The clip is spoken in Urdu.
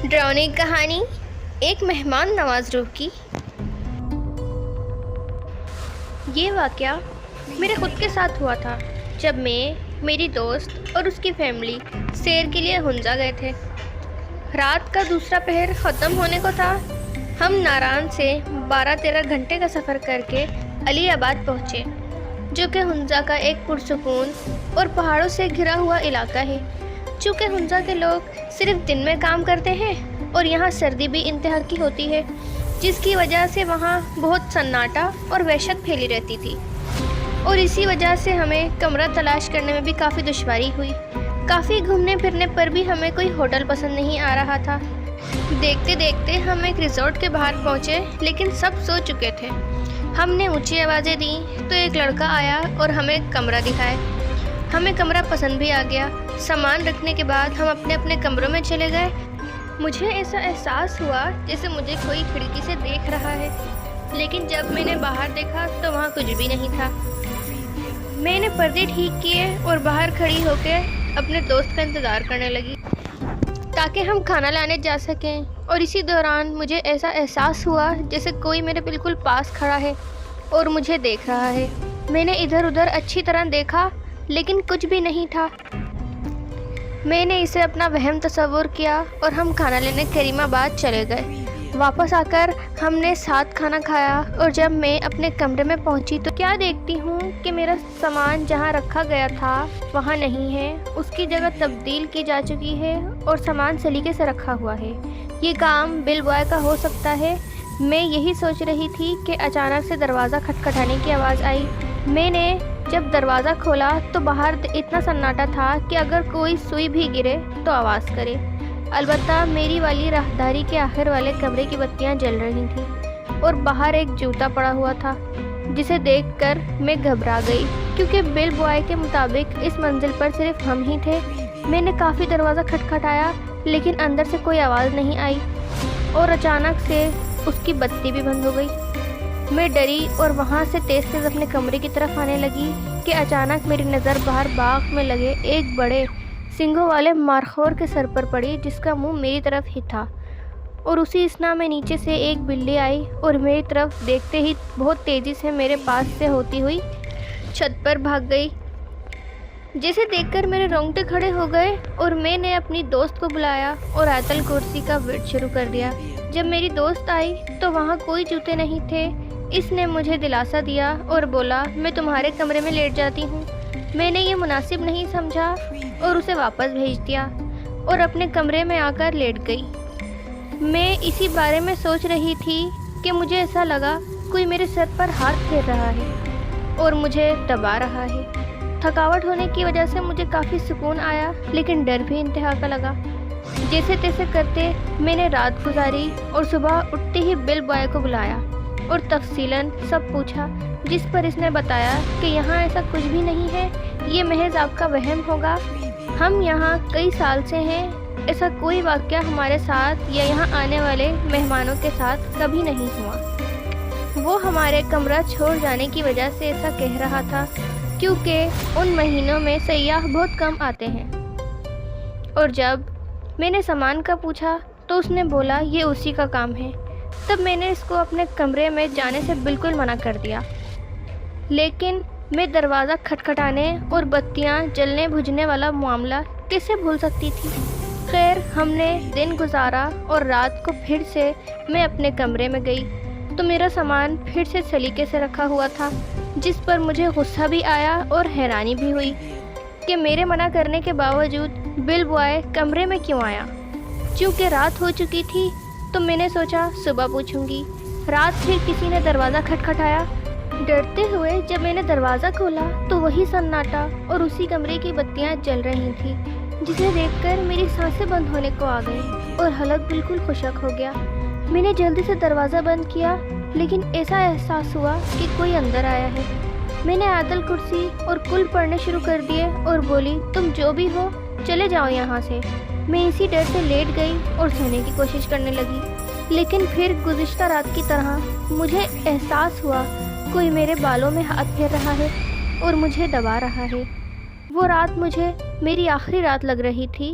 ڈراؤنی کہانی ایک مہمان نواز روح کی۔ یہ واقعہ میرے خود کے ساتھ ہوا تھا جب میں، میری دوست اور اس کی فیملی سیر کے لیے ہنزا گئے تھے۔ رات کا دوسرا پہر ختم ہونے کو تھا۔ ہم ناران سے 12-13 گھنٹے کا سفر کر کے علی آباد پہنچے، جو کہ ہنزا کا ایک پرسکون اور پہاڑوں سے گھرا ہوا علاقہ ہے۔ چونکہ ہنزا کے لوگ صرف دن میں کام کرتے ہیں اور یہاں سردی بھی انتہا کی ہوتی ہے، جس کی وجہ سے وہاں بہت سناٹا اور وحشت پھیلی رہتی تھی، اور اسی وجہ سے ہمیں کمرہ تلاش کرنے میں بھی کافی دشواری ہوئی۔ کافی گھومنے پھرنے پر بھی ہمیں کوئی ہوٹل پسند نہیں آ رہا تھا۔ دیکھتے دیکھتے ہم ایک ریزورٹ کے باہر پہنچے، لیکن سب سو چکے تھے۔ ہم نے اونچی آوازیں دیں تو ایک لڑکا آیا اور ہمیں کمرہ دکھائے۔ ہمیں کمرہ پسند بھی آ گیا۔ سامان رکھنے کے بعد ہم اپنے اپنے کمروں میں چلے گئے۔ مجھے ایسا احساس ہوا جیسے مجھے کوئی کھڑکی سے دیکھ رہا ہے، لیکن جب میں نے باہر دیکھا تو وہاں کچھ بھی نہیں تھا۔ میں نے پردے ٹھیک کیے اور باہر کھڑی ہو کے اپنے دوست کا انتظار کرنے لگی تاکہ ہم کھانا لانے جا سکیں، اور اسی دوران مجھے ایسا احساس ہوا جیسے کوئی میرے بالکل پاس کھڑا ہے اور مجھے دیکھ رہا ہے۔ میں نے ادھر ادھر اچھی طرح دیکھا، لیکن کچھ بھی نہیں تھا۔ میں نے اسے اپنا وہم تصور کیا اور ہم کھانا لینے کریم آباد چلے گئے۔ واپس آ کر ہم نے ساتھ کھانا کھایا، اور جب میں اپنے کمرے میں پہنچی تو کیا دیکھتی ہوں کہ میرا سامان جہاں رکھا گیا تھا وہاں نہیں ہے، اس کی جگہ تبدیل کی جا چکی ہے اور سامان سلیقے سے رکھا ہوا ہے۔ یہ کام بل بوائے کا ہو سکتا ہے۔ میں یہی سوچ رہی تھی کہ اچانک سے دروازہ کھٹکھٹانے کی آواز آئی۔ میں نے جب دروازہ کھولا تو باہر اتنا سناٹا تھا کہ اگر کوئی سوئی بھی گرے تو آواز کرے۔ البتہ میری والی راہداری کے آخر والے کمرے کی بتیاں جل رہی تھیں، اور باہر ایک جوتا پڑا ہوا تھا، جسے دیکھ کر میں گھبرا گئی، کیونکہ بل بوائے کے مطابق اس منزل پر صرف ہم ہی تھے۔ میں نے کافی دروازہ کھٹکھٹایا، لیکن اندر سے کوئی آواز نہیں آئی، اور اچانک سے اس کی بتی بھی بند ہو گئی۔ میں ڈری اور وہاں سے تیز تیز اپنے کمرے کی طرف آنے لگی کہ اچانک میری نظر باہر باغ میں لگے ایک بڑے سنگھوں والے مارخور کے سر پر پڑی، جس کا منہ میری طرف ہی تھا، اور اسی اثنا میں نیچے سے ایک بلی آئی اور میری طرف دیکھتے ہی بہت تیزی سے میرے پاس سے ہوتی ہوئی چھت پر بھاگ گئی، جسے دیکھ کر میرے رونگٹے کھڑے ہو گئے، اور میں نے اپنی دوست کو بلایا اور آیت الکرسی کا ورد شروع کر دیا۔ جب میری دوست آئی تو وہاں کوئی جوتے نہیں تھے۔ اس نے مجھے دلاسا دیا اور بولا، میں تمہارے کمرے میں لیٹ جاتی ہوں۔ میں نے یہ مناسب نہیں سمجھا اور اسے واپس بھیج دیا اور اپنے کمرے میں آ کر لیٹ گئی۔ میں اسی بارے میں سوچ رہی تھی کہ مجھے ایسا لگا کوئی میرے سر پر ہاتھ پھیر رہا ہے اور مجھے دبا رہا ہے۔ تھکاوٹ ہونے کی وجہ سے مجھے کافی سکون آیا، لیکن ڈر بھی انتہا کا لگا۔ جیسے تیسے کرتے میں نے رات گزاری اور صبح اٹھتے ہی بل بوائے کو بلایا اور تفصیلاً سب پوچھا، جس پر اس نے بتایا کہ یہاں ایسا کچھ بھی نہیں ہے، یہ محض آپ کا وہم ہوگا۔ ہم یہاں کئی سال سے ہیں، ایسا کوئی واقعہ ہمارے ساتھ یا یہاں آنے والے مہمانوں کے ساتھ کبھی نہیں ہوا۔ وہ ہمارے کمرہ چھوڑ جانے کی وجہ سے ایسا کہہ رہا تھا، کیونکہ ان مہینوں میں سیاح بہت کم آتے ہیں۔ اور جب میں نے سامان کا پوچھا تو اس نے بولا یہ اسی کا کام ہے۔ تب میں نے اس کو اپنے کمرے میں جانے سے بالکل منع کر دیا، لیکن میں دروازہ کھٹکھٹانے اور بتیاں جلنے بجھنے والا معاملہ کیسے بھول سکتی تھی؟ خیر، ہم نے دن گزارا اور رات کو پھر سے میں اپنے کمرے میں گئی تو میرا سامان پھر سے سلیقے سے رکھا ہوا تھا، جس پر مجھے غصہ بھی آیا اور حیرانی بھی ہوئی کہ میرے منع کرنے کے باوجود بل بوائے کمرے میں کیوں آیا۔ چونکہ رات ہو چکی تھی تو میں نے سوچا صبح پوچھوں گی۔ رات پھر کسی نے دروازہ کھٹکھٹایا۔ ڈرتے ہوئے جب میں نے دروازہ کھولا تو وہی سناٹا اور اسی کمرے کی بتیاں جل رہی تھیں، جسے دیکھ کر میری سانسیں بند ہونے کو آ گئی اور حلق بالکل خشک ہو گیا۔ میں نے جلدی سے دروازہ بند کیا، لیکن ایسا احساس ہوا کہ کوئی اندر آیا ہے۔ میں نے آیت الکرسی اور کل پڑھنے شروع کر دیے اور بولی، تم جو بھی ہو چلے جاؤ یہاں سے۔ میں اسی ڈر سے لیٹ گئی اور سونے کی کوشش کرنے لگی، لیکن پھر گزشتہ رات کی طرح مجھے احساس ہوا کوئی میرے بالوں میں ہاتھ پھیر رہا ہے اور مجھے دبا رہا ہے۔ وہ رات مجھے میری آخری رات لگ رہی تھی